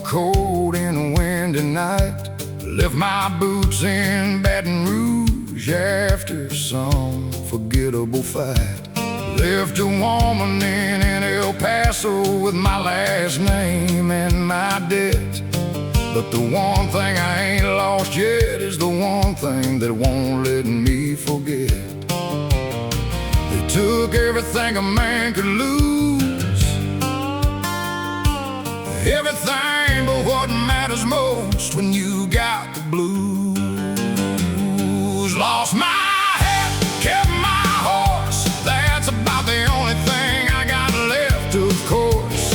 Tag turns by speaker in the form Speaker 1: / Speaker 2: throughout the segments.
Speaker 1: cold in a windy night. Left my boots in Baton Rouge after some forgettable fight. Left a woman in El Paso with my last name and my debt. But the one thing I ain't lost yet is the one thing that won't let me forget. They took everything a man could lose, everything but what matters most when you got the blues. Lost my hat, kept my horse. That's about the only thing I got left, of course.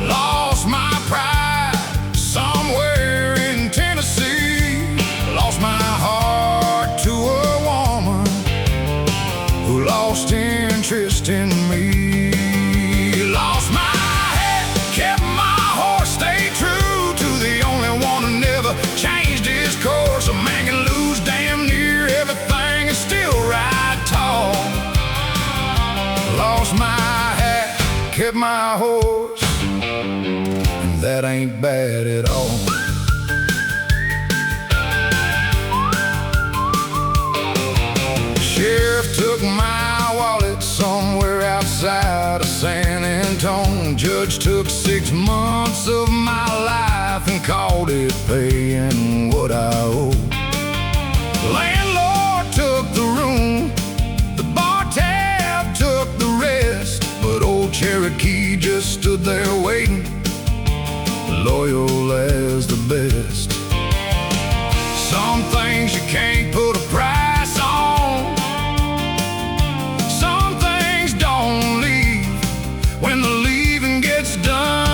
Speaker 1: Lost my pride somewhere in Tennessee. Lost my heart to a woman who lost interest in me. Lost my head, kept my horse, stayed true to the only one who never changed his course. A man can lose damn near everything and still ride tall. Lost my hat, kept my horse, and that ain't bad at all. Sheriff took my wallet somewhere outside of San Antone. Judge took 6 months of my life and called it paying what I owe. Landlord took the room, the bar tab took the rest, but old Cherokee just stood there waiting, loyal as the best. Some things you can't put a price on. Some things don't leave when the leaving gets done.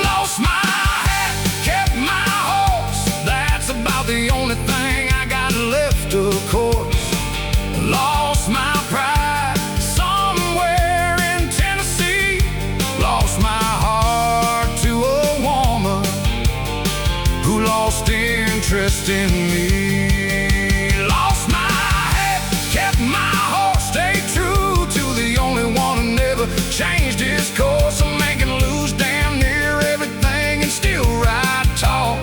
Speaker 1: Lost my hat, kept my horse. That's about the only thing I got left, of course. Lost my pride somewhere in Tennessee. Lost my heart to a woman who lost interest in me. Lost my hat, kept my horse, stayed true to the only one who never changed his course. A man can lose damn near everything and still ride tall.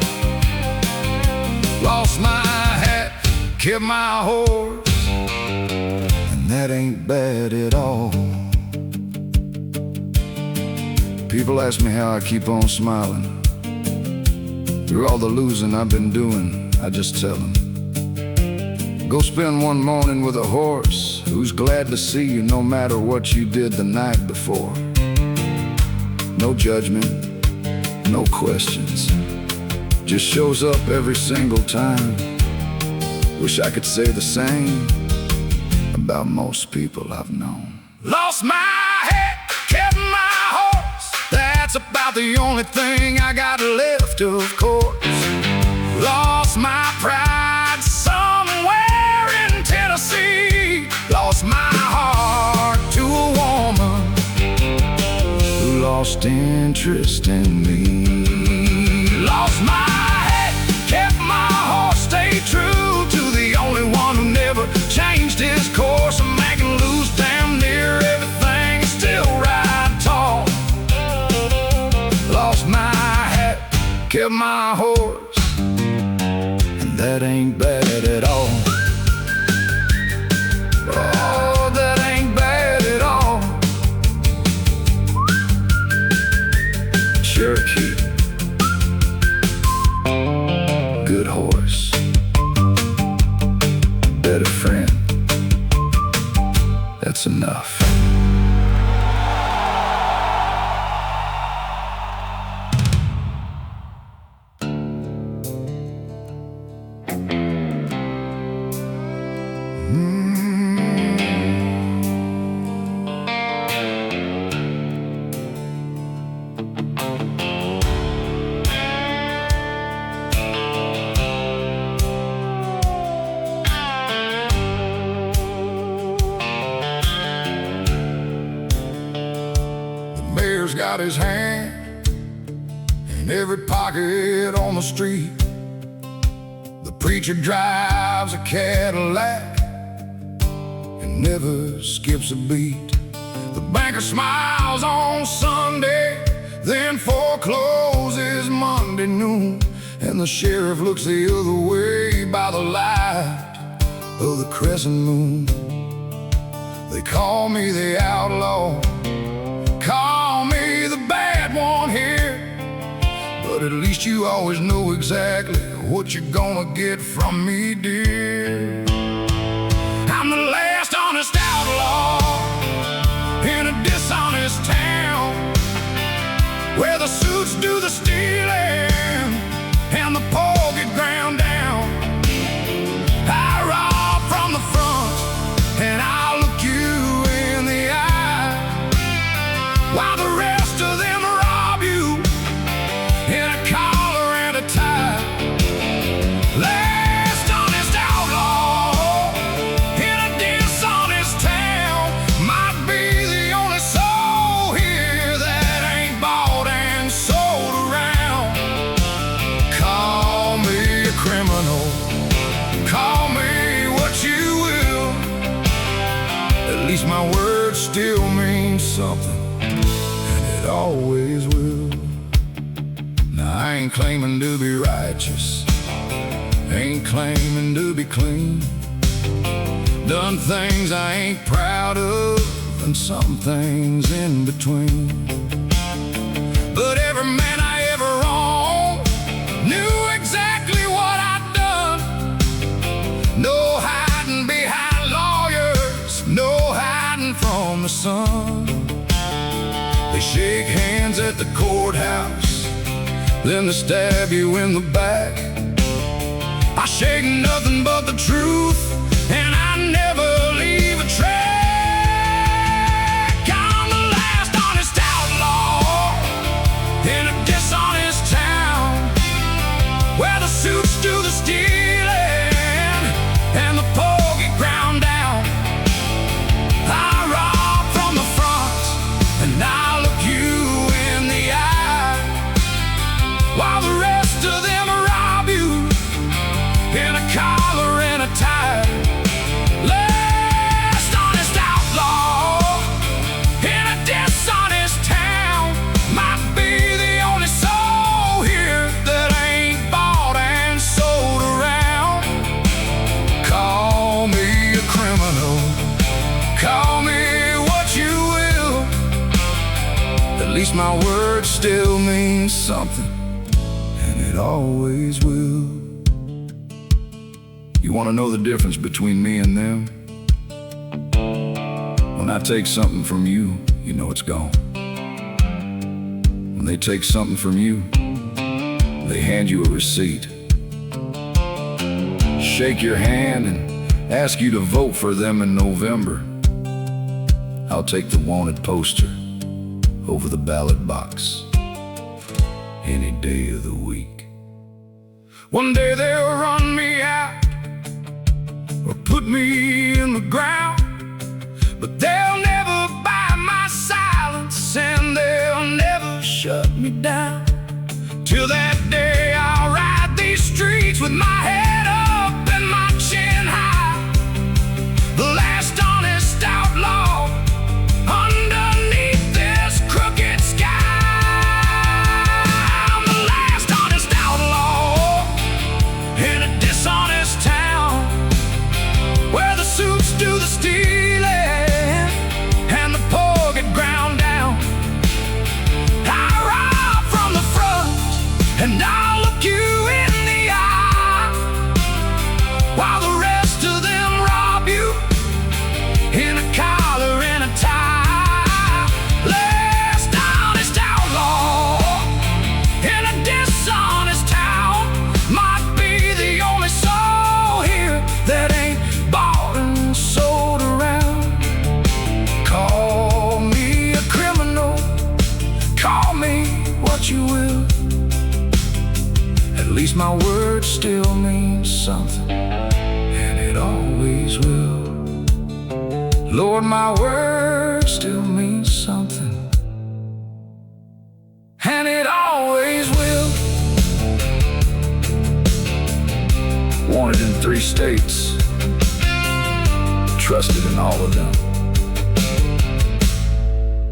Speaker 1: Lost my hat, kept my horse, and that ain't bad at all. People ask me how I keep on smiling. Through all the losing I've been doing, I just tell them, go spend one morning with a horse who's glad to see you no matter what you did the night before. No judgment, no questions, just shows up every single time. Wish I could say the same about most people I've known. Lost my head, kept my horse. That's about the only thing I got left, of course. Lost my pride somewhere in Tennessee. Lost my heart to a woman who lost interest in me. Lost my head, kept my horse, stayed true to the only one who never changed his course. A man can lose damn near everything and still ride tall. Lost my hat, kept my horse, and that ain't bad at all. Oh, that ain't bad at all. Cherokee, good horse, better friend. That's enough. Mayor's got his hand in every pocket on the street. The preacher drives a Cadillac and never skips a beat. The banker smiles on Sunday, Then forecloses Monday noon, and the sheriff looks the other way by the light of the crescent moon. They call me the outlaw, call me the bad one here, but at least you always know exactly what you're gonna get from me, dear. I'm the last honest outlaw in a dishonest town, where the suits do the stealing and the poor get ground down. I rob from the front and I'll look you in the eye, while the rest of them rob you in a collar and a tie. Last honest outlaw in a dishonest town might be the only soul here that ain't bought and sold around. Call me a criminal, call me what you will, at least my word still means something, and it always will. Now I ain't claiming to be righteous, ain't claiming to be clean, done things I ain't proud of, and some things in between. But every man I ever wronged knew exactly what I'd done. No hiding behind lawyers, no hiding from the sun. They shake hands at the courthouse, then they stab you in the back. I shake nothing but the truth, and I never leave a track. I'm the last honest outlaw in a dishonest town, where the suits do the stealing and the poor get ground down. I rob from the front and I look you in the eye, while the rest of them rob you in a collar and a tie. Last honest outlaw in a dishonest town might be the only soul here that ain't bought and sold around. Call me a criminal, call me what you will, at least my word still means something, and it always will. You want to know the difference between me and them? When I take something from you, you know it's gone. When they take something from you, they hand you a receipt, shake your hand and ask you to vote for them in November. I'll take the wanted poster over the ballot box any day of the week. One day they'll run me out or put me in the ground, but they'll never buy my silence and they'll never shut me down. Till that day I'll ride these streets with my head up and my chin high, the last honest outlaw underneath this crooked sky. I'm the last honest outlaw in a dishonest town, where the suits do the stealing and the poor get ground down. I rob from the front and I'll look you in the eye, while the rest of them rob you in a collar and a tie. Last honest outlaw in a dishonest town might be the only soul here that ain't bought and sold around. Call me a criminal, call me what you will, at least my word still means something, and it always will. Lord, my word still means something, and it always will. Wanted in 3 states, trusted in all of them.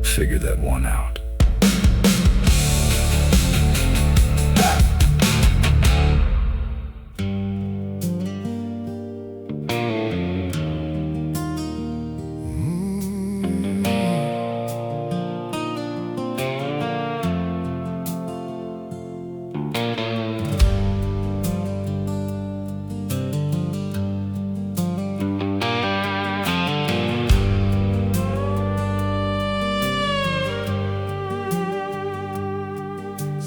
Speaker 1: Figure that one out.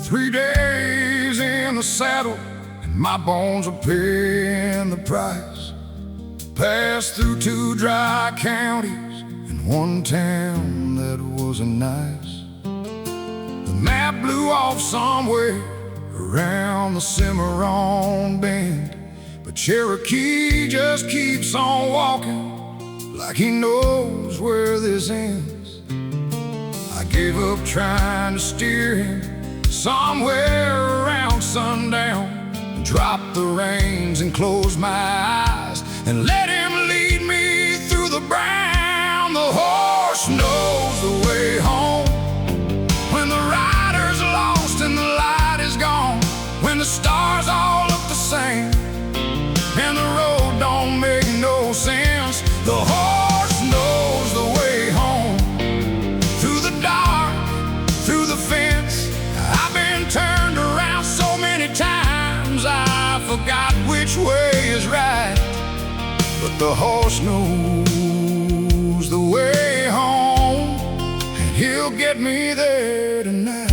Speaker 1: 3 days in the saddle, and my bones are paying the price. Passed through 2 dry counties and 1 town that wasn't nice. The map blew off somewhere around the Cimarron Bend, but Cherokee just keeps on walking like he knows where this ends. I gave up trying to steer him somewhere around sundown, dropped the reins and closed my eyes and let him lead me through the brown. The horse knows the way home when the rider's lost and the light is gone, when the stars all look the same and the road don't make no sense. The horse knows the way home through the dark, through the fence. I've been turned around so many times I forgot which way is right, but the horse knows the way home, and he'll get me there tonight.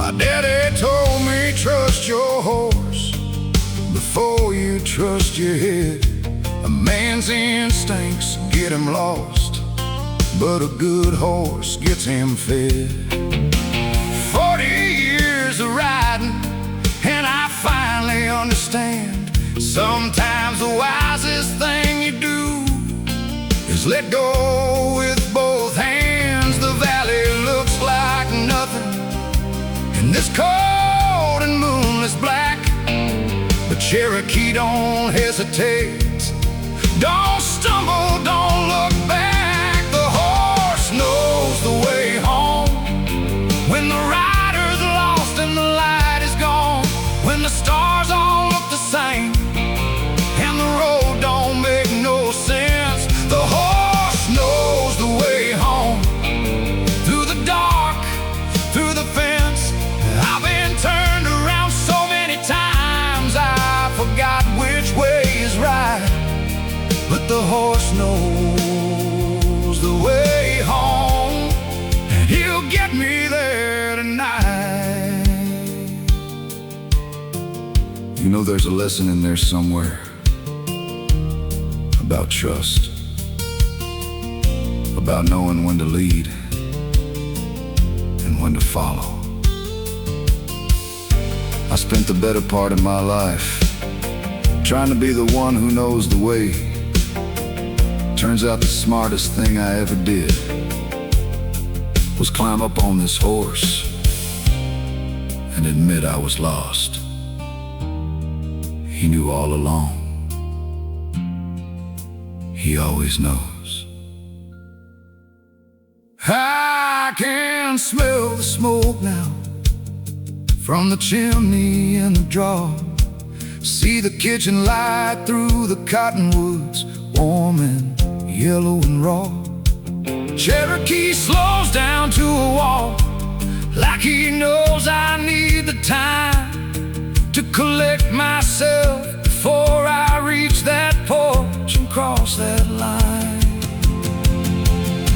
Speaker 1: My daddy told me, trust your horse before you trust your head. A man's instincts get him lost, but a good horse gets him fed. 40 years of riding, and I finally understand. Sometimes the wisest thing you do is let go with both hands. The valley looks like nothing in this cold and moonless black, but Cherokee don't hesitate. Don't stumble, don't look back. The horse knows the way home when the rider's lost and the light is gone, when the stars all look the same and the road don't make no sense. The horse knows the way home through the dark, through the fence. I've been turned around so many times I forgot which way is right, but the horse knows the way home, and he'll get me there tonight. You know, there's a lesson in there somewhere about trust, about knowing when to lead and when to follow. I spent the better part of my life trying to be the one who knows the way. Turns out the smartest thing I ever did was climb up on this horse and admit I was lost. He knew all along. He always knows. I can smell the smoke now from the chimney and the draw. See the kitchen light through the cottonwoods, warm and yellow and raw. Cherokee slows down to a walk like he knows I need the time to collect myself before I reach that porch and cross that line.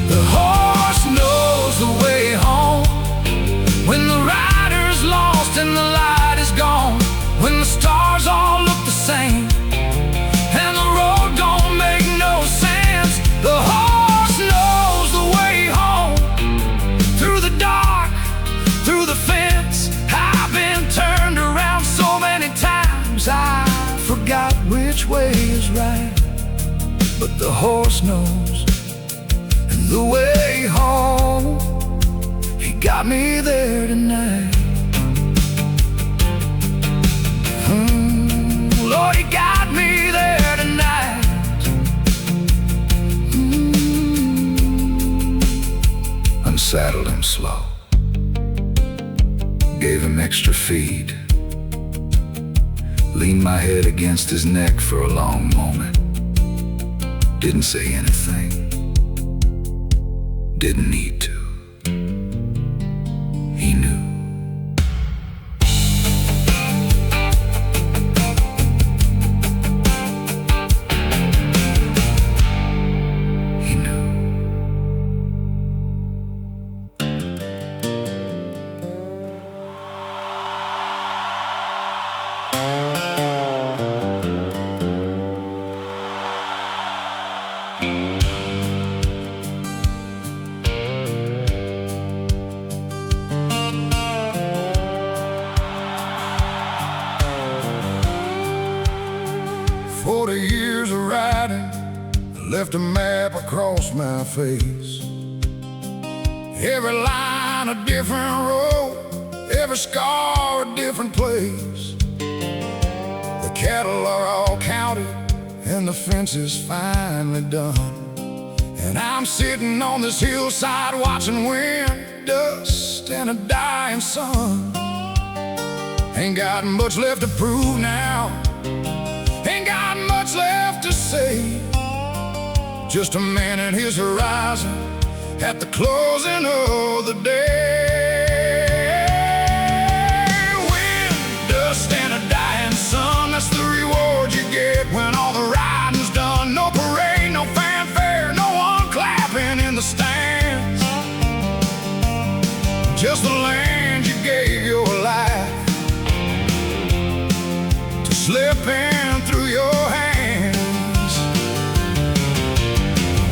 Speaker 1: The horse knows the way home when the rider's lost and the light is gone, when the stars all look the same and the road don't make no sense. The horse knows the way home through the dark, through the fence. I've been turned around so many times I forgot which way is right, but the horse knows, and the way home, he got me there tonight. Lord, he got me there tonight. Unsaddled him slow, gave him extra feed, leaned my head against his neck for a long moment. Didn't say anything, didn't need to. He knew. He knew. left a map across my face. Every line a different road, every scar a different place. The cattle are all counted and the fence is finally done. And I'm sitting on this hillside watching wind, dust, and a dying sun. Ain't got much left to prove now, ain't got much left to say. Just a man and his horizon at the closing of the day. Wind, dust, and a dying sun, that's the reward you get when all the riding's done. No parade, no fanfare, no one clapping in the stands. Just the land you gave your life to slip in through your hands.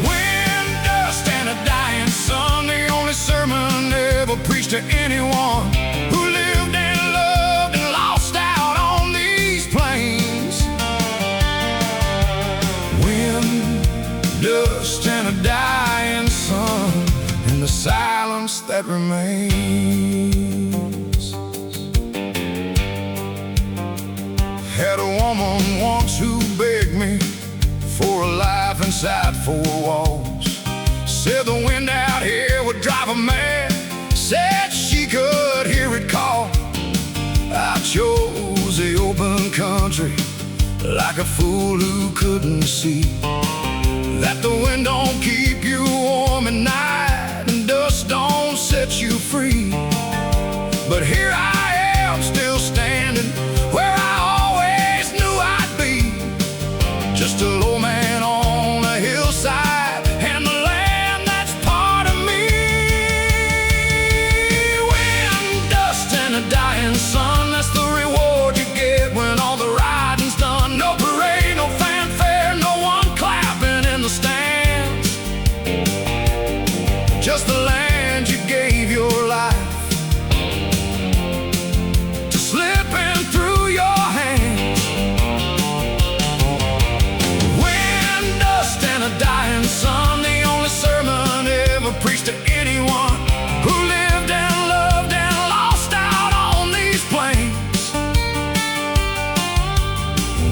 Speaker 1: Wind, dust, and a dying sun, the only sermon ever preached to anyone who lived and loved and lost out on these plains. Wind, dust, and a dying sun, and the silence that remains. Had a woman once who begged me for a life inside four walls. Said the wind out here would drive her mad, said she could hear it call. I chose the open country like a fool who couldn't see that the wind don't keep you warm at night and dust don't set you free. But here I am, still standing where I always knew I'd be. Just a low man on a hillside, and the land that's part of me. Wind, dust, and a dying sun, that's the reward you get when all the riding's done. No parade, no fanfare, no one clapping in the stands. Just the land you gave your life to slip in through your hands. Wind, dust, and a dying sun, the only sermon ever preached to anyone who lived and loved and lost out on these plains.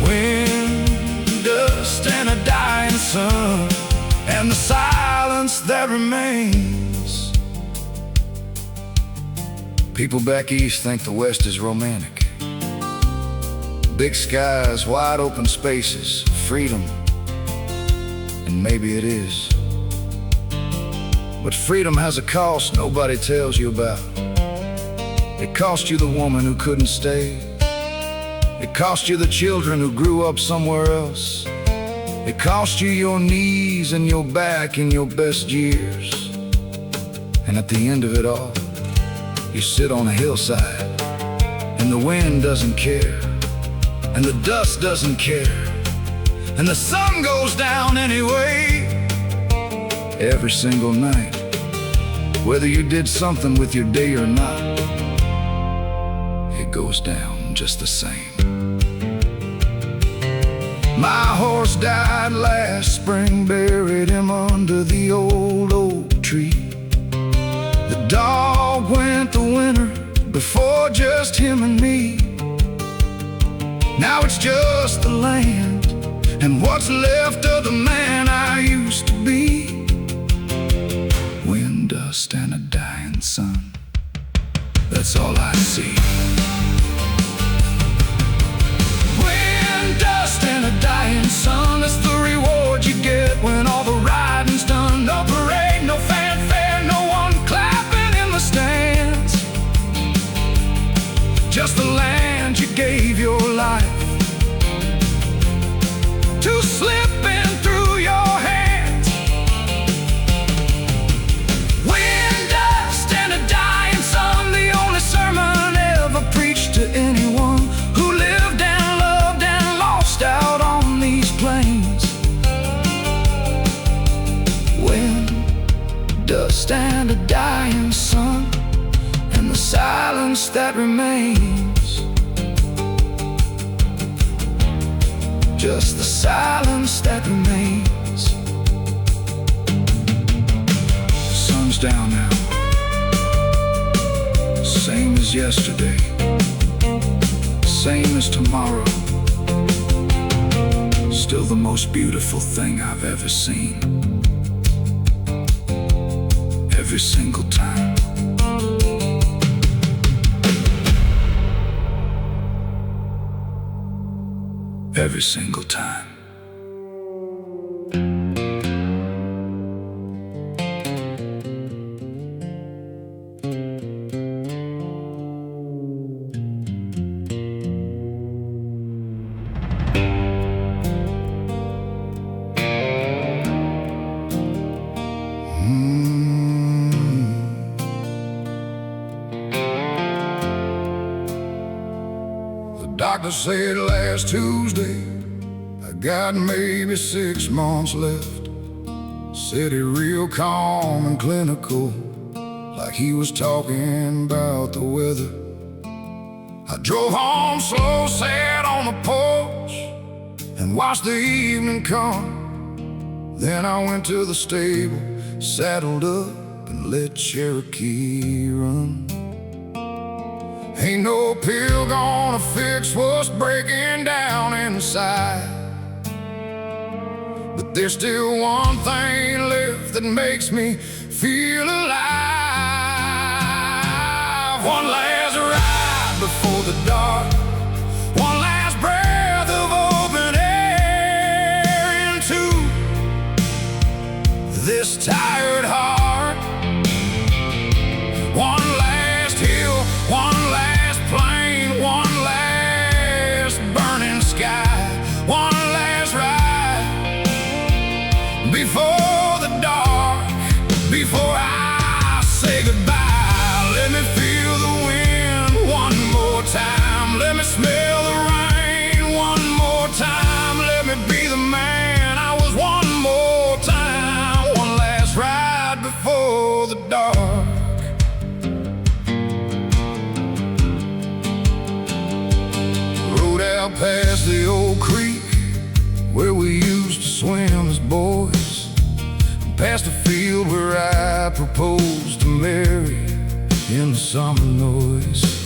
Speaker 1: Wind, dust, and a dying sun, and the silence that remains. People back east think the West is romantic. Big skies, wide open spaces, freedom, and maybe it is. But freedom has a cost nobody tells you about. It cost you the woman who couldn't stay. It cost you the children who grew up somewhere else. It cost you your knees and your back in your best years. And at the end of it all, you sit on a hillside, and the wind doesn't care, and the dust doesn't care, and the sun goes down anyway. Every single night, whether you did something with your day or not, it goes down just the same. My horse died last spring, buried him under the old oak tree. The dog went the winter before just him and me. Now it's just the land and what's left of the man I used to be. Wind, dust, and a dying sun, that's all I see. Wind, dust, and a dying sun, that's the reward you get when all the riding's done. No parade, no fanfare, no one clapping in the stands. Just the land you gave your life to slip in through your hands. Wind, dust, and a dying sun, the only sermon ever preached to anyone who lived and loved and lost out on these plains. Wind, dust, and a dying sun, and the silence that remains. Just the silence that remains. sun's down now, same as yesterday, same as tomorrow. Still the most beautiful thing I've ever seen. Every single time. Every single time. Doctor said last Tuesday I got maybe 6 months left. Said he real calm and clinical, like he was talking about the weather. I drove home slow, sat on the porch and watched the evening come. Then I went to the stable, saddled up and let Cherokee run. Ain't no pill gonna fix what's breaking down inside, but there's still one thing left that makes me feel alive. One last ride before the dark, one last breath of open air into this tired heart. One last hill, one last plain, one last burning sky, one last ride before the dark, before I say goodbye. Let me feel the wind one more time, let me smell the rain one more time, let me be the man I was one more time. One last ride before the dark. Out past the old creek where we used to swim as boys, past the field where I proposed to Mary in the summer noise,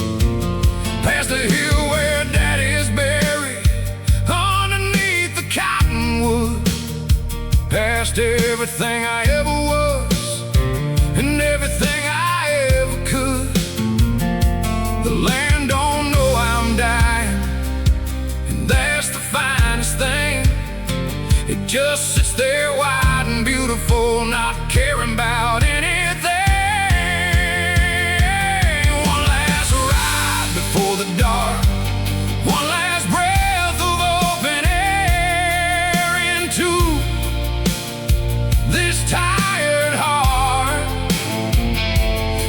Speaker 1: past the hill where Daddy's buried underneath the cottonwood, past everything I ever was and everything I ever could. The land don't know I'm dying, that's the finest thing. It just sits there wide and beautiful, not caring about anything. One last ride before the dark, one last breath of open air into this tired heart.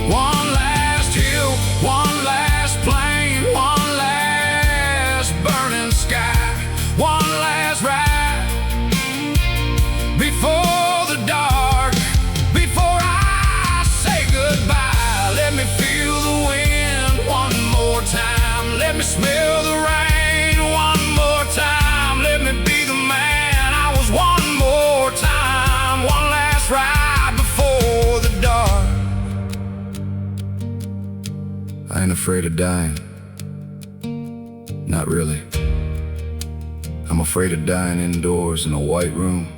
Speaker 1: One last hill, one last plain, one last burning sky, one last ride before the dark, before I say goodbye. Let me feel the wind one more time, let me smell the rain one more time, let me be the man I was one more time. One last ride before the dark. I ain't afraid of dying, not really. I'm afraid of dying indoors in a white room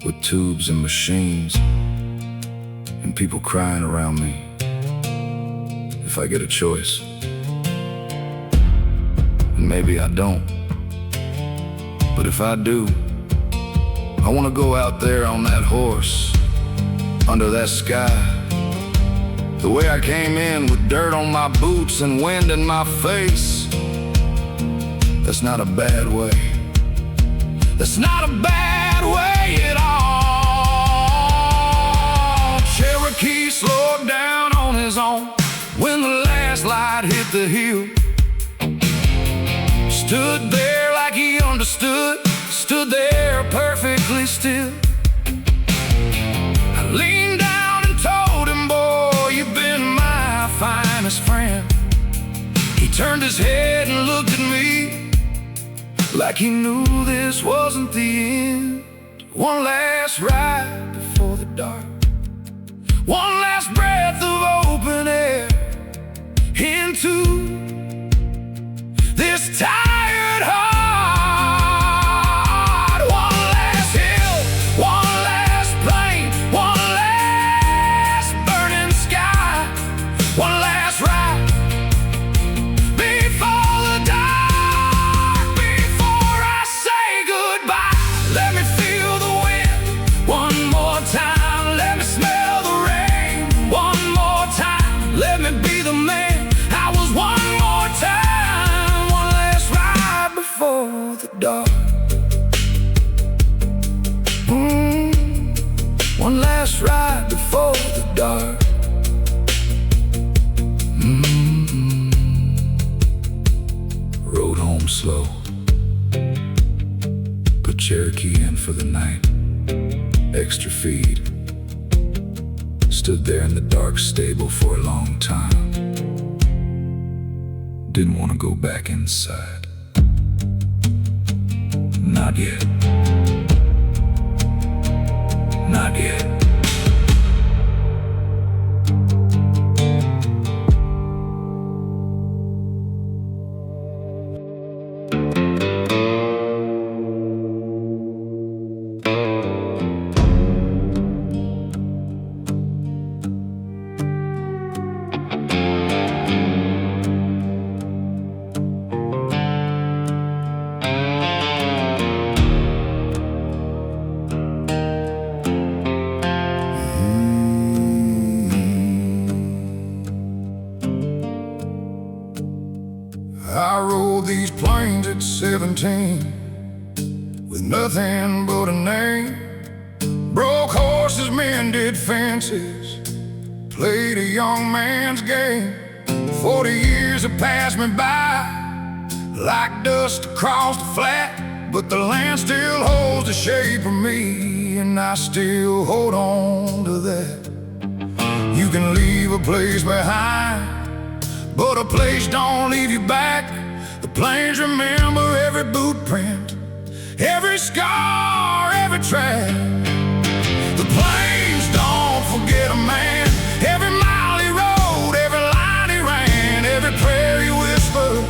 Speaker 1: with tubes and machines and people crying around me. If I get a choice, and maybe I don't, but if I do, I want to go out there on that horse, under that sky, the way I came in, with dirt on my boots and wind in my face. That's not a bad way. That's not a bad way at all. Cherokee slowed down on his own when the last light hit the hill. Stood there like he understood, stood there perfectly still. I leaned down and told him, boy, you've been my finest friend. He turned his head and looked at me like he knew this wasn't the end. One last ride before the dark, one last breath of open air into this tired heart. One last hill, one last plain, one last burning sky, one last ride before the dark, before I say goodbye. Let me feel the wind one more time, let me smell the rain one more time, let me be the man I was one more time. One last ride before the dark. One last ride before the dark. Rode home slow, put Cherokee in for the night. Extra feed. Stood there in the dark stable for a long time. Didn't want to go back inside. Not yet. Not yet. I rode these plains at 17 with nothing but a name. Broke horses, mended fences, played a young man's game. 40 years have passed me by like dust across the flat, but the land still holds the shape of me, and I still hold on to that. You can leave a place behind, but a place don't leave you back. The plains remember every boot print, every scar, every track. The plains don't forget a man, every mile he rode, every line he ran, every prayer he whispered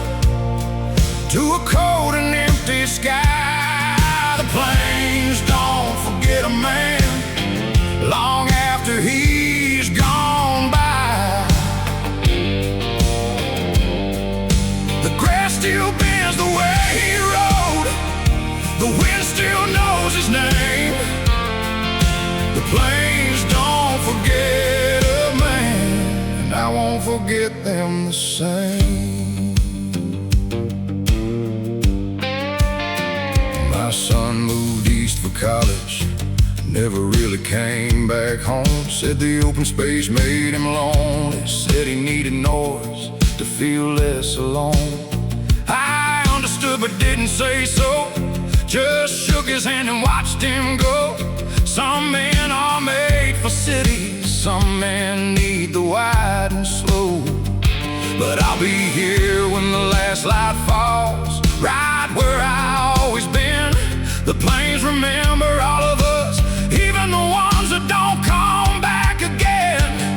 Speaker 1: to a cold and empty sky. The plains don't forget a man long after he's gone by. The grass still bends the way he rode, the wind still knows his name. The plains don't forget a man, and I won't forget them the same. My son moved east for college, never really came back home. Said the open space made him lonely, said he needed noise to feel less alone. I understood but didn't say so, just shook his hand and watched him go. Some men are made for cities, some men need the wide and slow. But I'll be here when the last light falls, right where I always been. The plains remember all of us, even the ones that don't come back again.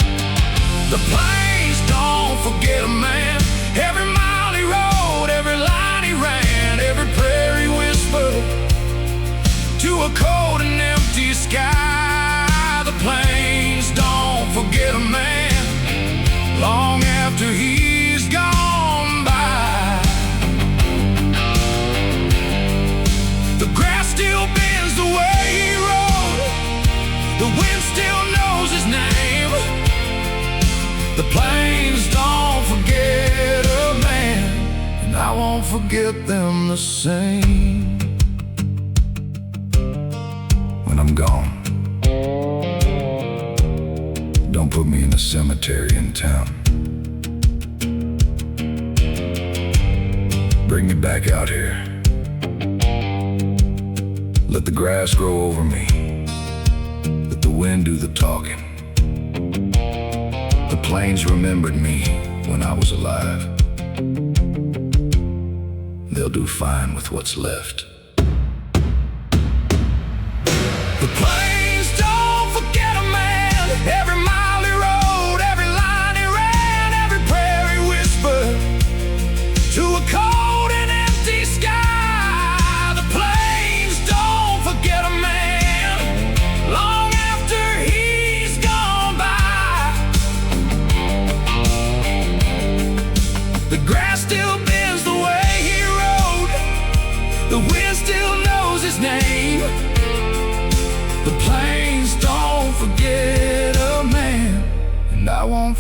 Speaker 1: The plains don't forget a man, every mile he rode, every line he ran, every prayer he whispered to a cold and empty sky. The plains don't forget a man long after he's gone by. The grass still bends the way he rode, the wind still knows his name. The plains don't forget a man, and I won't forget them the same. When I'm gone, don't put me in a cemetery in town. Bring me back out here. Let the grass grow over me, let the wind do the talking. The plains remembered me when I was alive. They'll do fine with what's left. The plains don't forget a man, every mile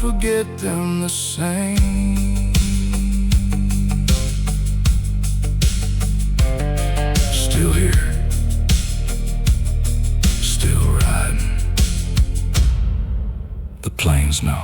Speaker 1: forget them the same. Still here, still riding. The plains know.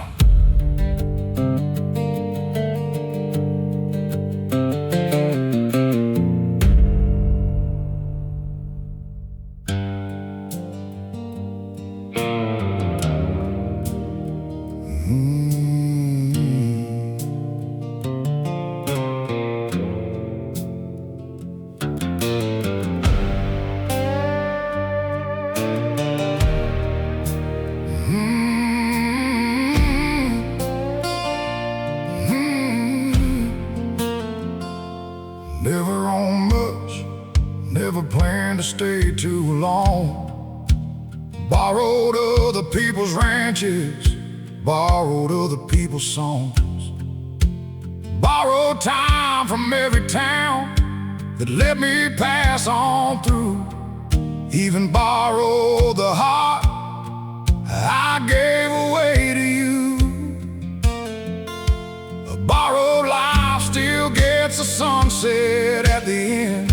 Speaker 1: Never on much, never planned to stay too long. Borrowed other people's ranches, borrowed other people's songs. Borrowed time from every town that let me pass on through. Even borrowed the heart I gave away to you. A borrowed life still gets a sunset at the end.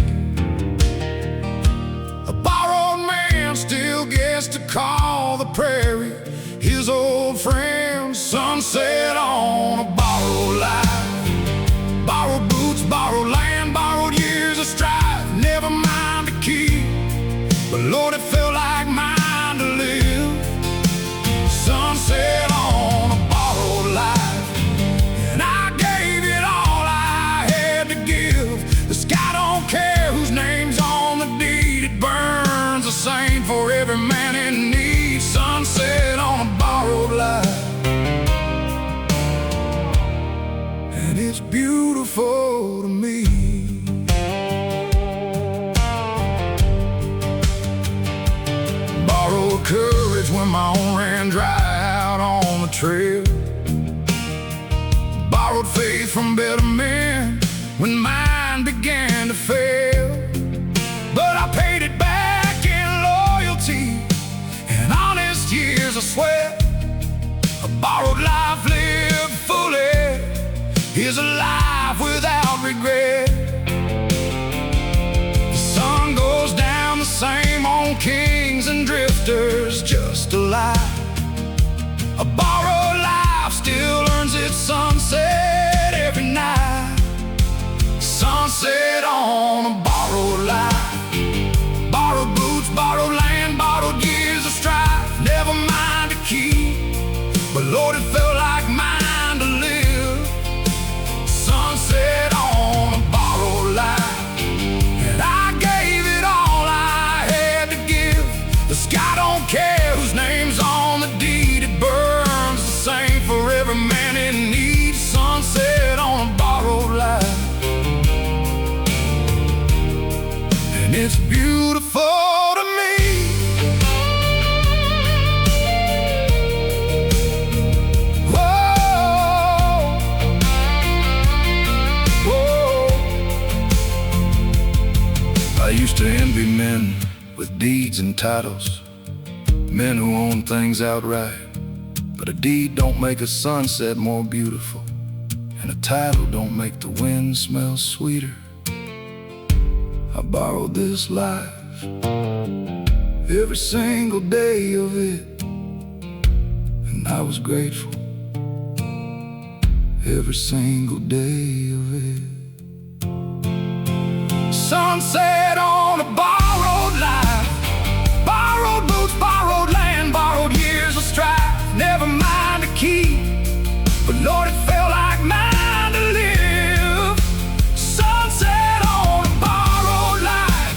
Speaker 1: A borrowed man still gets to call the prairie his old friend. Sunset on a borrowed life. Borrowed boots, borrowed land, borrowed years of strife. Never mind to keep, but Lord, it felt like mine to live. Sunset on a borrowed life, and I gave it all I had to give. The sky don't care whose name's on the deed. It burns the same for every man in need. Sunset on a borrowed life, and it's beautiful to me. Borrowed courage when my own ran dry out on the trail. Borrowed faith from better men when mine began to fail. But I paid it back in loyalty and honest years of sweat. A borrowed life lived fully is a life without regret. The sun goes down the same on kings and drifters, just a lie. A borrowed life still earns its sunset every night. Sunset on a borrowed life. Borrowed boots, borrowed land, borrowed years of strife. Never mind to keep, but Lord, it felt like mine to live. Sunset on a borrowed life, and I gave it all I had to give. The sky don't care whose name's on the deed. It burns the same for every man in need. Sunset on a borrowed life, and it's beautiful to me. Whoa, whoa. I used to envy men with deeds and titles, men who own things outright. But a deed don't make a sunset more beautiful, and a title don't make the wind smell sweeter. I borrowed this life, every single day of it, and I was grateful every single day of it. Sunset on a borrowed life. Borrowed boots, borrowed land, borrowed years of strife. Never mind to keep, but Lord, it felt like mine to live. Sunset on a borrowed life,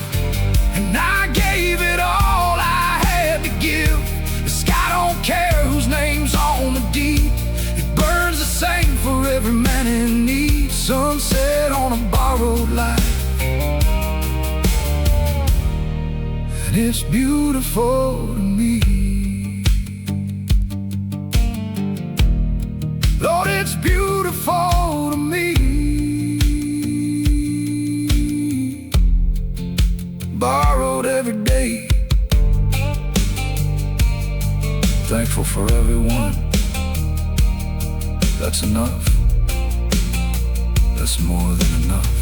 Speaker 1: and I gave it all I had to give. The sky don't care whose name's on the deed. It burns the same for every man in need. Sunset on a borrowed life, and it's beautiful to me. Lord, it's beautiful to me. Borrowed every day, thankful for everyone That's enough. That's more than enough.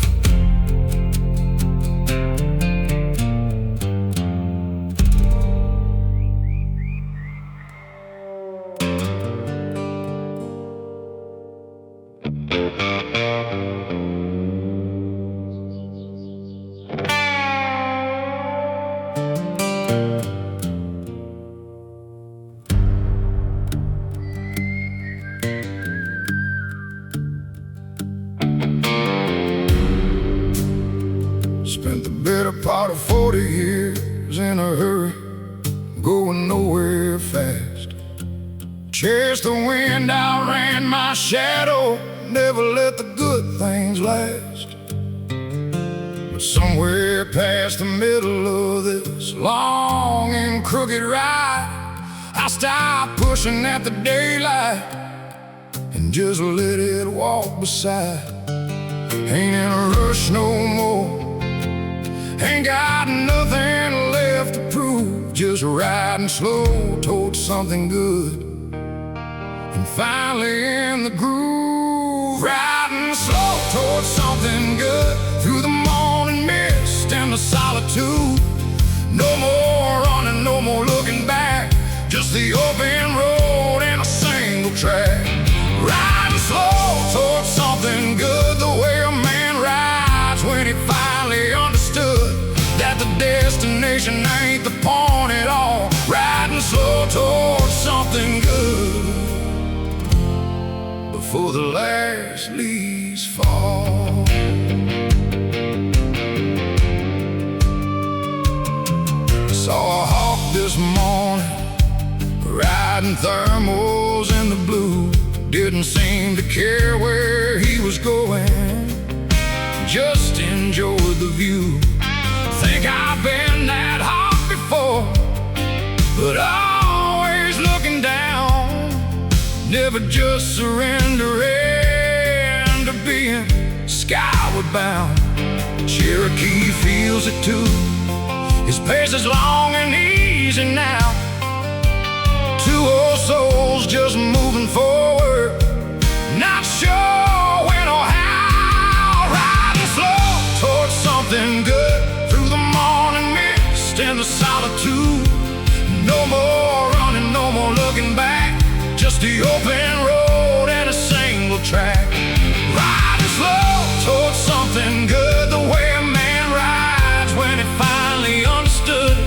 Speaker 1: Spent the better part of 40 years in a hurry, going nowhere fast. Chased the wind, outran my shadow, never let the good things last. But somewhere past the middle of this long and crooked ride, I stopped pushing at the daylight and just let it walk beside. Ain't in a rush no more, ain't got nothing left to prove, just riding slow towards something good, and finally in the groove. Riding slow towards something good, through the morning mist and the solitude. No more running, no more looking back, just the open road and a single track. Riding slow towards something good, the way a man rides when he finally understood that the destination ain't the point at all. Riding slow towards something good, before the last leaves fall. Saw a hawk this morning, riding thermals in the blue. Didn't seem to care where he was going, just enjoyed the view. Think I've been that hawk before, but always looking down, never just surrendering to being skyward bound. Cherokee feels it too, his pace is long and easy now. Two old souls just moving forward, not sure when or how. Riding slow towards something good, through the morning mist and the solitude. No more running, no more looking back, just the open road and a single track. Riding slow towards something good, the way a man rides when he finally understood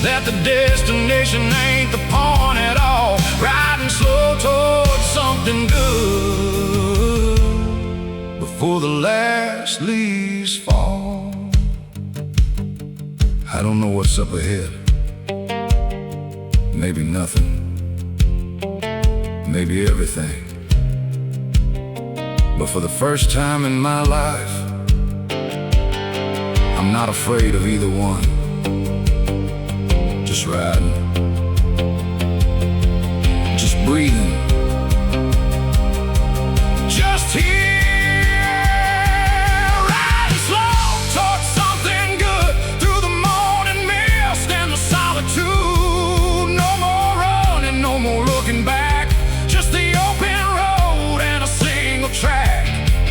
Speaker 1: that the destination ain't the point at all. Riding slow towards something good, before the last leaves fall. I don't know what's up ahead. Maybe nothing, maybe everything. But for the first time in my life, I'm not afraid of either one. Just riding, just breathing, just here, riding slow towards something good, through the morning mist and the solitude. No more running, no more looking back, just the open road and a single track.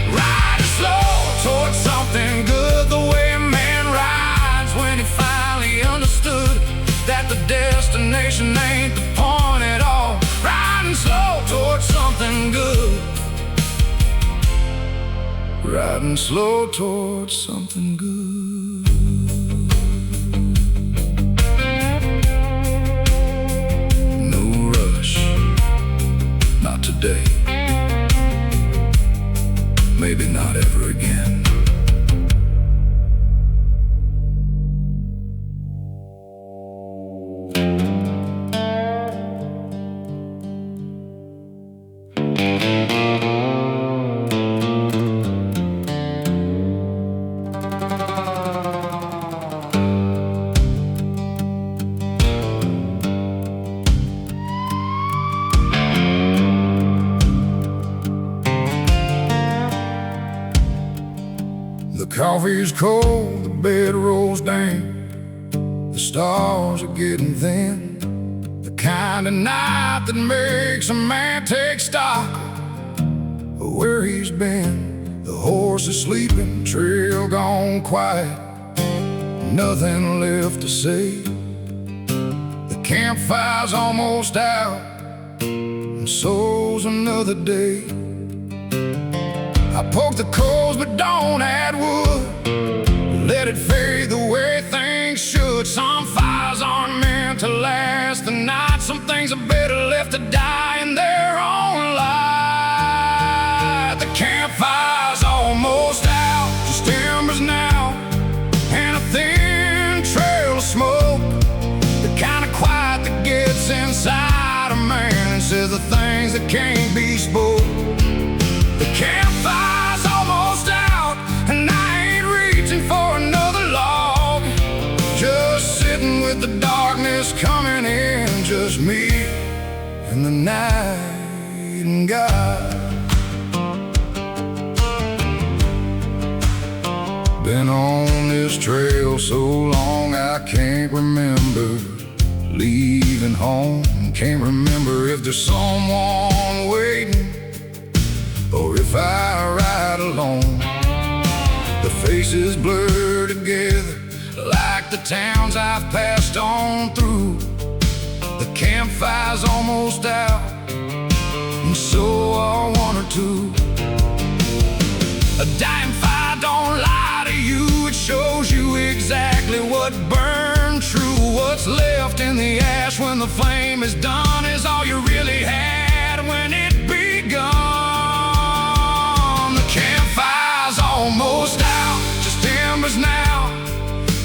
Speaker 1: Riding slow towards something good, the way a man rides when he finally understood that the destination ain't the point at all. Riding slow towards something good, riding slow towards something good. No rush, not today, maybe not ever again. The coffee's cold, the bed rolls down, the stars are getting thin. The kind of night that makes a man take stock where he's been. The horse is sleeping, trail gone quiet, nothing left to say. The campfire's almost out, and so's another day. I poke the coals but don't add wood, let it fade the way things should. Some fires aren't meant to last the night. Some things are better left to die in their own light. The campfire's almost out, just embers now, and a thin trail of smoke, the kind of quiet that gets inside a man and says the things that can't be spoke. The campfire's almost out, and I ain't reaching for another log, just sitting with the darkness coming in, just me and the night and God. Been on this trail so long I can't remember leaving home. Can't remember if there's someone waiting or if I ride alone. The faces blur together like the towns I've passed on through. The campfire's almost out, and so are one or two. A dying fire don't lie to you, it shows you exactly what burned true. What's left in the ash when the flame is done is all you really had when it begun. The campfire's almost out, just embers now,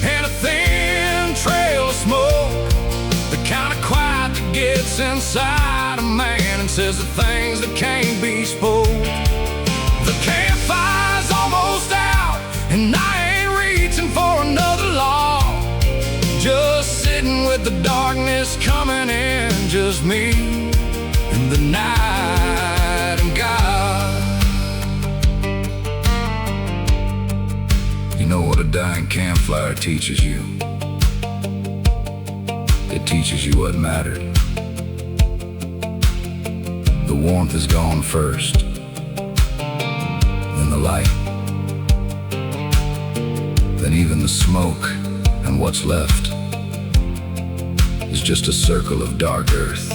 Speaker 1: and a thin trail of smoke, the kind of quiet that gets inside a man and says the things that can't be spoke. The campfire's almost out, and I ain't reaching for another log, just sitting with the darkness coming in, just me and the night and God. You know what a dying campfire teaches you? It teaches you what mattered. The warmth is gone first, then the light, then even the smoke, and what's left is just a circle of dark earth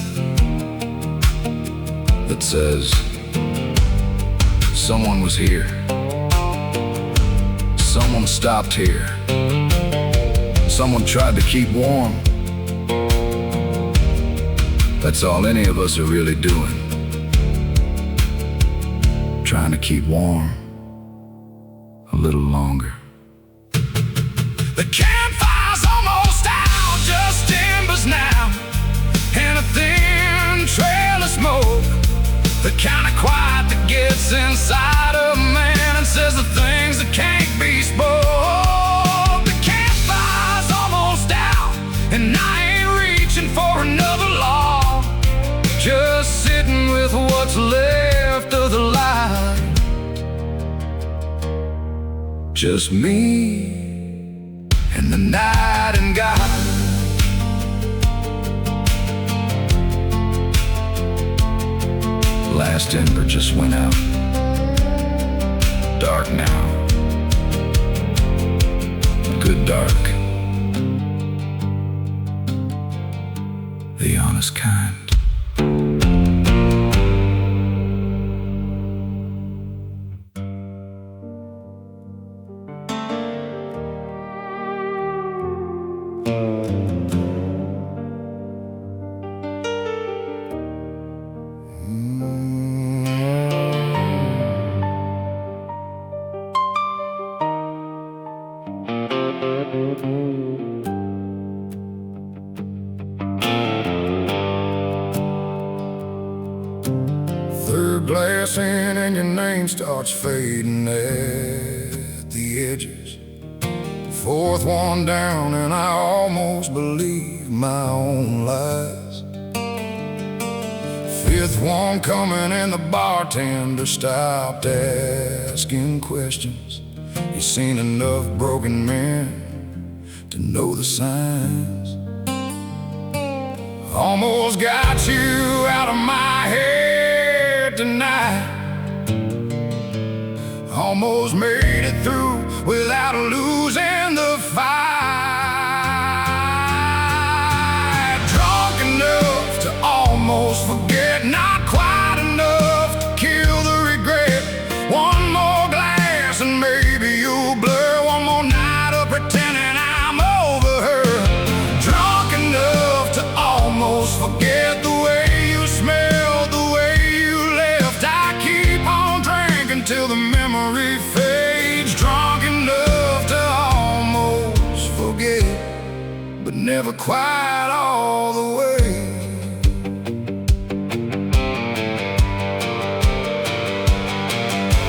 Speaker 1: that says someone was here, someone stopped here, someone tried to keep warm. That's all any of us are really doing, trying to keep warm a little longer. The campfire's almost out, just embers now, and a thin trail of smoke, the kind of quiet that gets inside a man and says the things that can't be spoke. The campfire's almost out, and I ain't reaching for another log, just sitting with what's left of the light, just me and the night and God. Last ember just went out, dark now, good dark, the honest kind. Third glass in and your name starts fading at the edges. Fourth one down and I almost believe my own lies. Fifth one coming and the bartender stopped asking questions. He's seen enough broken men to know the signs. Almost got you out of my head tonight. almost made it through without losing the fight. Drunk enough to almost forget, not quite enough to kill the regret. One more glass and maybe you'll blur. One more night of pretending I'm over her. Drunk enough to almost forget the way you smelled, the way you left. I keep on drinking till the memory fades. Drunk enough to almost forget, but never quite all the way.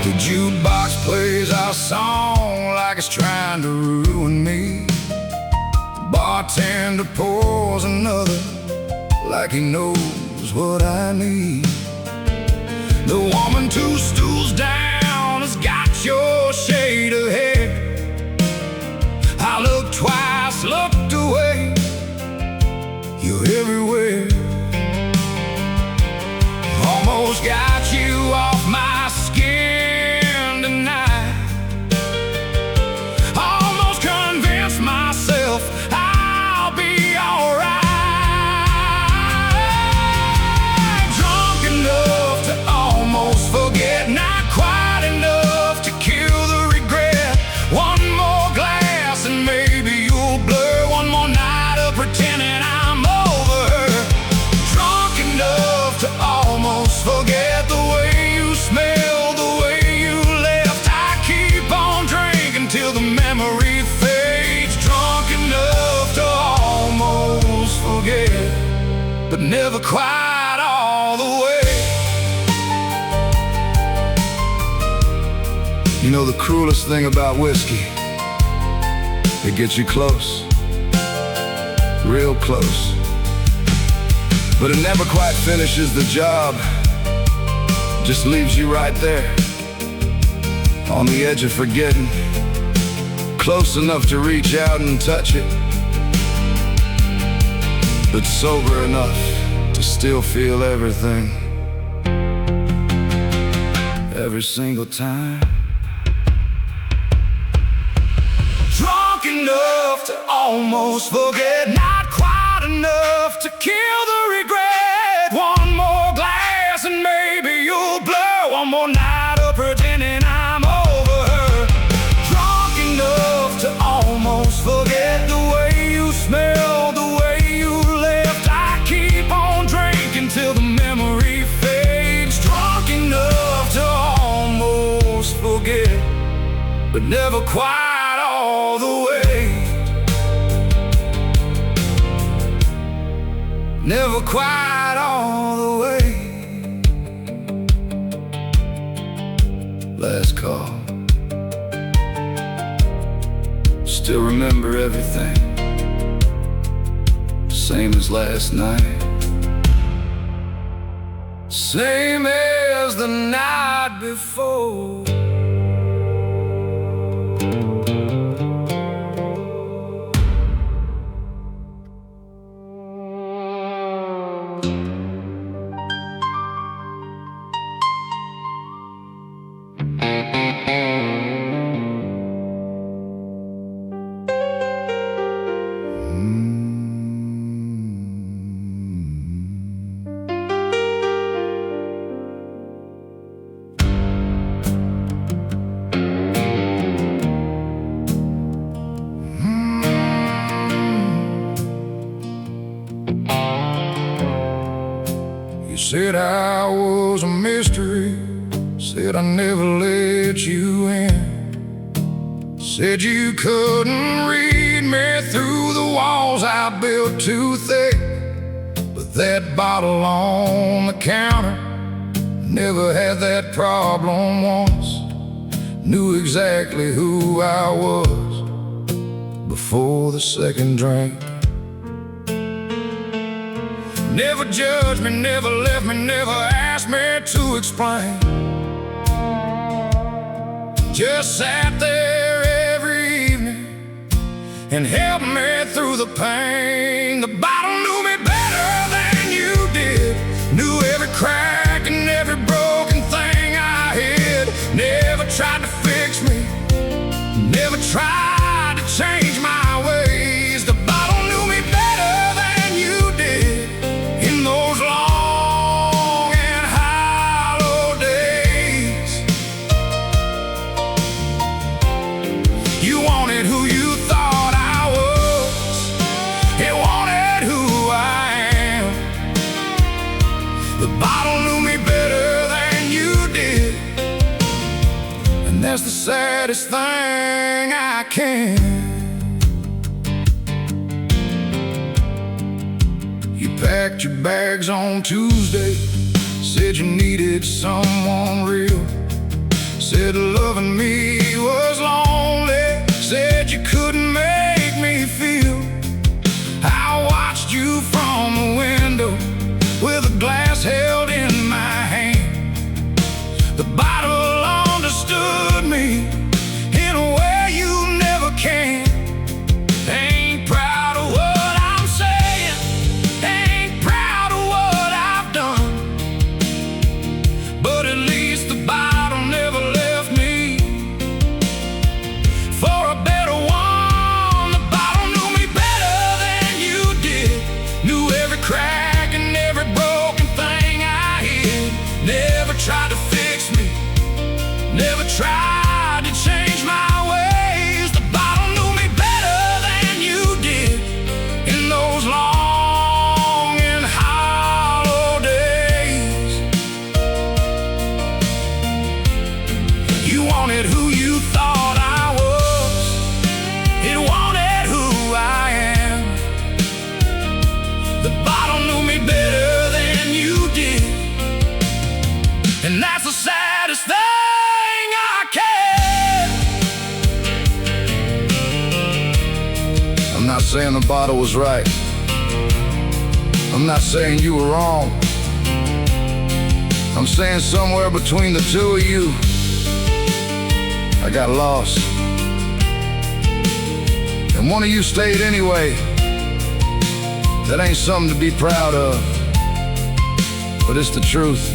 Speaker 1: The jukebox plays our song like it's trying to ruin me. The bartender pours another like he knows what I need. The woman 2 stools down has got your shade of hair. I looked twice, looked away. You're everywhere. Almost got you off my skin tonight. Almost convinced myself I'll be alright. Drunk enough to almost forget, not quite enough to kill the regret. One more glass and maybe you'll blur. One more night of pretending I'm over her. Drunk enough to almost forget the way you smell, the way you left. I keep on drinking till the memory fades. Drunk enough to almost forget, but never quite all the way. You know the cruelest thing about whiskey? It gets you close, real close, but it never quite finishes the job. Just leaves you right there, on the edge of forgetting, close enough to reach out and touch it, but sober enough to still feel everything, every single time. Drunk enough to almost forget, not quite enough to kill the regret. One more glass and maybe you'll blur. One more night of pretending I'm over her. Drunk enough to almost forget the way you smell, the way you left. I keep on drinking till the memory fades. Drunk enough to almost forget, but never quite all the way. Never quite all the way. Last call. Still remember everything, same as last night, same as the night before. Said I was a mystery, said I never let you in. Said you couldn't read me through the walls I built too thick. But that bottle on the counter never had that problem once. Knew exactly who I was before the second drink. Never judged me, never left me, never asked me to explain. Just sat there every evening and helped me through the pain. The bottle knew me better than you did, knew every crack and every broken thing I hid. Never tried to figure that's the saddest thing I can. You packed your bags on Tuesday, said you needed someone real, said loving me was lonely, said you couldn't make me feel. I watched you from the window with a glass held in my hand. The bottle understood me in a way you never can. Ain't proud of what I'm saying, ain't proud of what I've done, but at least the bottle never left me for a better one. The bottle knew me better than you did, knew every crack and every broken thing I hid. Never tried to fix me, never tried to change my ways. The bottle knew me better than you did in those long and hollow days. You wanted who you thought I was, it wanted who I am. The bottle knew me better than you did, and that's the saddest thing I can. I'm not saying the bottle was right, I'm not saying you were wrong. I'm saying somewhere between the two of you, I got lost, and one of you stayed anyway. That ain't something to be proud of, but it's the truth.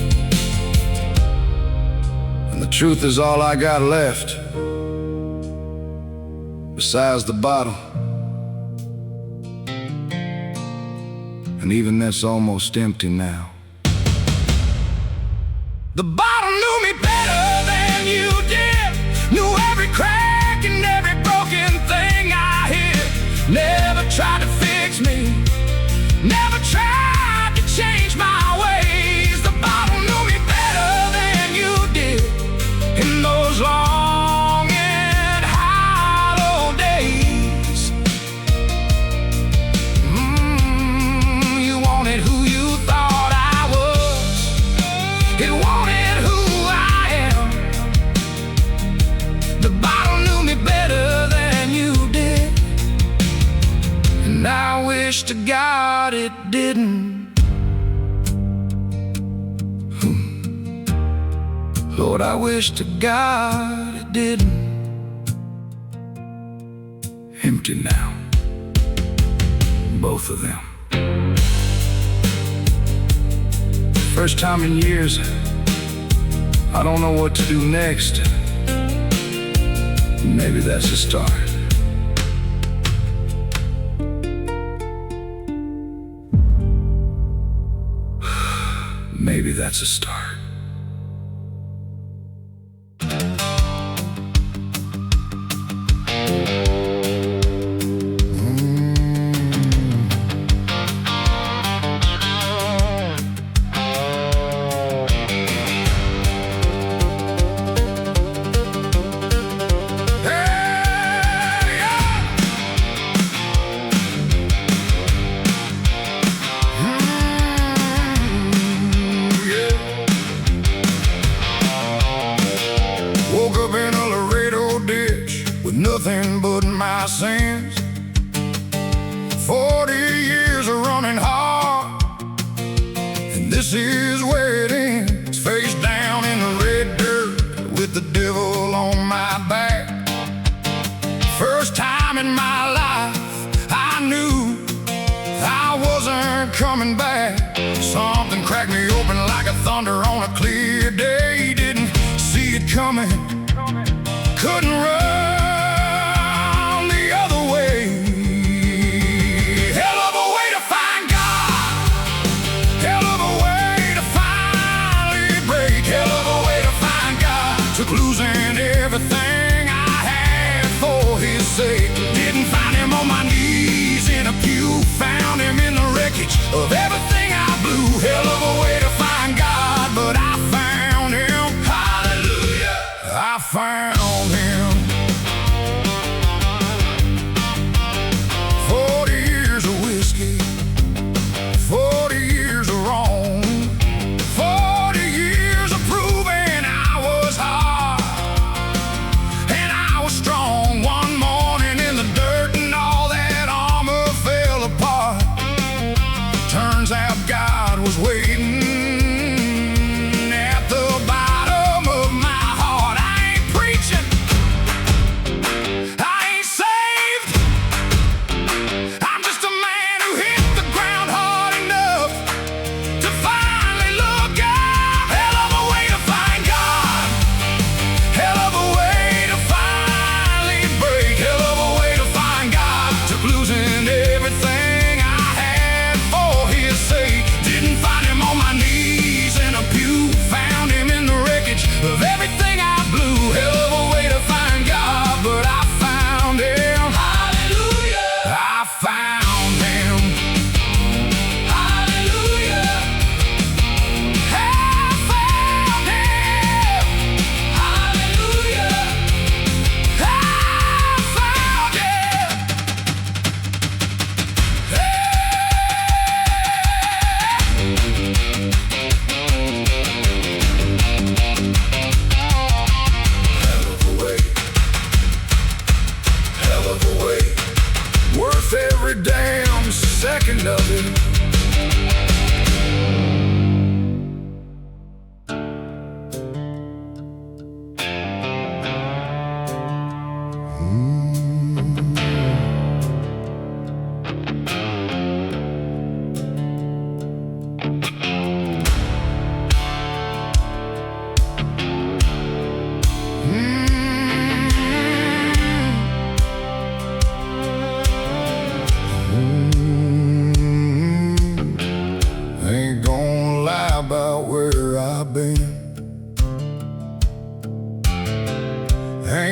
Speaker 1: And the truth is all I got left, besides the bottle. And even that's almost empty now. The bottle knew me better than you did, knew every crack and every broken thing I hid. Never tried to fix me, never tried to change my ways. The bottle knew me better than you did in those long and hollow days. You wanted who you thought I was, it wanted who I am. The bottle knew me better than you did, and I wish to God it didn't. Lord, I wish to God it didn't. Empty now, both of them. First time in years, I don't know what to do next. Maybe that's a start. Maybe that's a start. Nothing but my sins, 40 years of running hard, and this is where it ends. Face down in the red dirt with the devil on my back. First time in my life I knew I wasn't coming back. Something cracked me open like a thunder on a clear day. Didn't see it coming, couldn't run losing everything I had for his sake. Didn't find him on my knees in a pew, found him in the wreckage of everything I blew. Hell of a way to find God, but I found him. Hallelujah, I found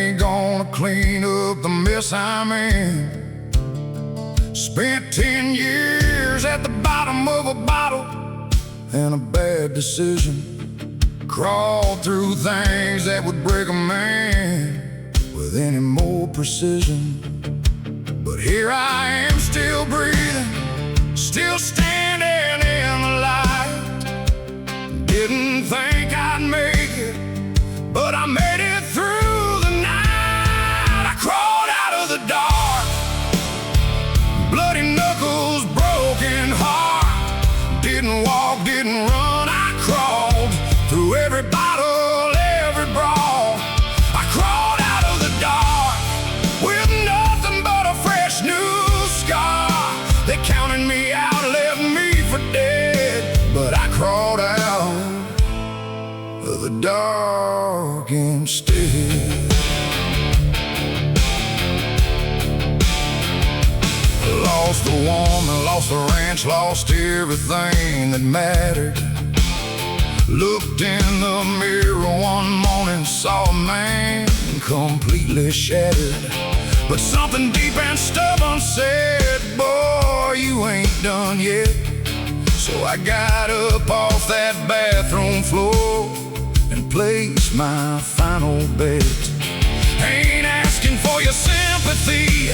Speaker 1: ain't gonna clean up the mess I'm in. Spent 10 years at the bottom of a bottle and a bad decision. Crawled through things that would break a man with any more precision. But here I am, still breathing, still standing in the light. Didn't think I'd make it, but I made it through the night. I crawled out of the dark, bloody knuckles, broken heart. Didn't walk, didn't run, I crawled through every bottle, every brawl. I crawled out of the dark with nothing but a fresh new scar. They counted me out, left me for dead, but I crawled out of the dark instead. Lost the woman, lost the ranch, lost everything that mattered. Looked in the mirror one morning, saw a man completely shattered. But something deep and stubborn said, boy, you ain't done yet. So I got up off that bathroom floor and placed my final bet. Ain't asking for your sympathy,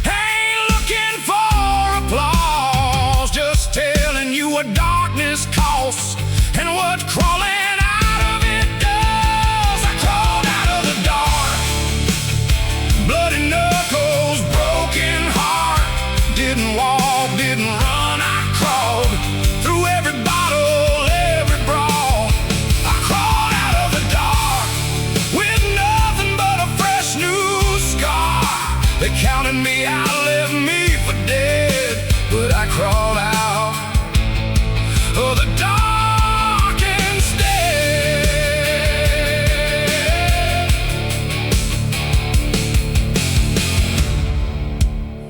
Speaker 1: ain't looking for applause, just telling you what darkness costs and what crawling out of it does. I crawled out of the dark, bloody knuckles, broken heart. Didn't walk, didn't run, I crawled through every bottle, every brawl. I crawled out of the dark with nothing but a fresh new scar. They counted me out, left me for dead, but I crawled out of the dark.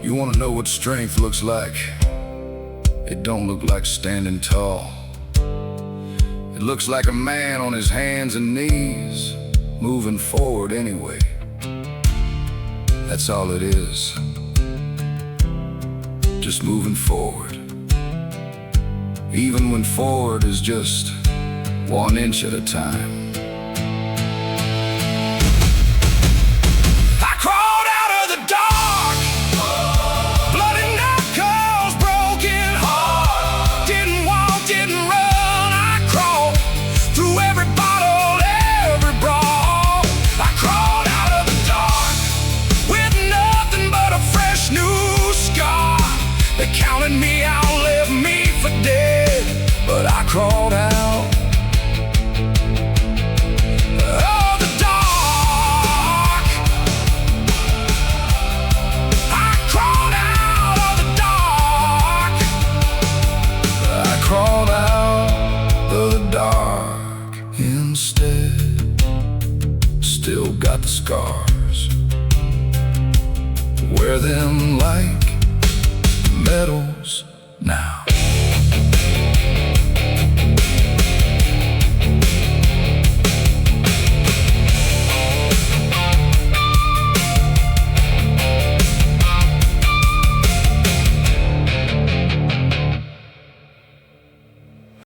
Speaker 1: You wanna know what strength looks like? It don't look like standing tall. It looks like a man on his hands and knees, moving forward anyway. That's all it is. Just moving forward. Even when forward is just 1 inch at a time. They counted me out, left me for dead, but I crawled out of the dark. I crawled out of the dark. I crawled out of the dark instead. Still got the scars, wear them like medals now.